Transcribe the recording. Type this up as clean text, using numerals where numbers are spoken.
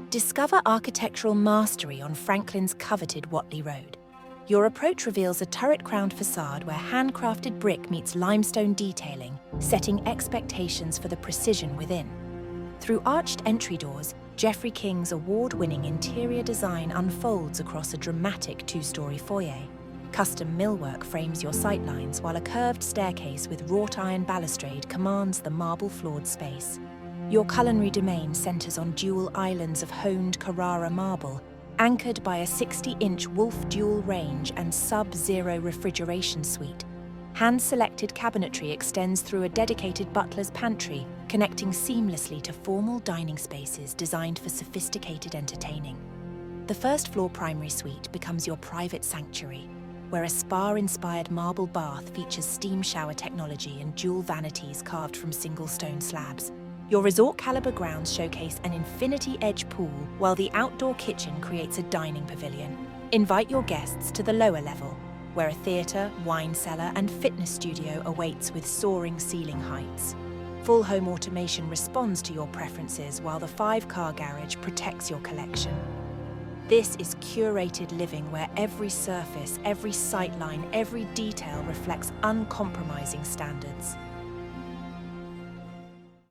Discover architectural mastery on Franklin's coveted Whatley Rd. Your approach reveals a turret-crowned facade where handcrafted brick meets limestone detailing, setting expectations for the precision within. Through arched entry doors, Geoffrey King's award-winning interior design unfolds across a dramatic two-story foyer. Custom millwork frames your sightlines, while a curved staircase with wrought iron balustrade commands the marble-floored space. Your culinary domain centers on dual islands of honed Carrara marble, anchored by a 60-inch Wolf dual range and sub-zero refrigeration suite. Hand-selected cabinetry extends through a dedicated butler's pantry, connecting seamlessly to formal dining spaces designed for sophisticated entertaining. The first-floor primary suite becomes your private sanctuary, where a spa-inspired marble bath features steam shower technology and dual vanities carved from single stone slabs. Your resort-caliber grounds showcase an infinity-edge pool, while the outdoor kitchen creates a dining pavilion. Invite your guests to the lower level, where a theatre, wine cellar, and fitness studio awaits with soaring ceiling heights. Full home automation responds to your preferences, while the 5-car garage protects your collection. This is curated living, where every surface, every sightline, every detail reflects uncompromising standards.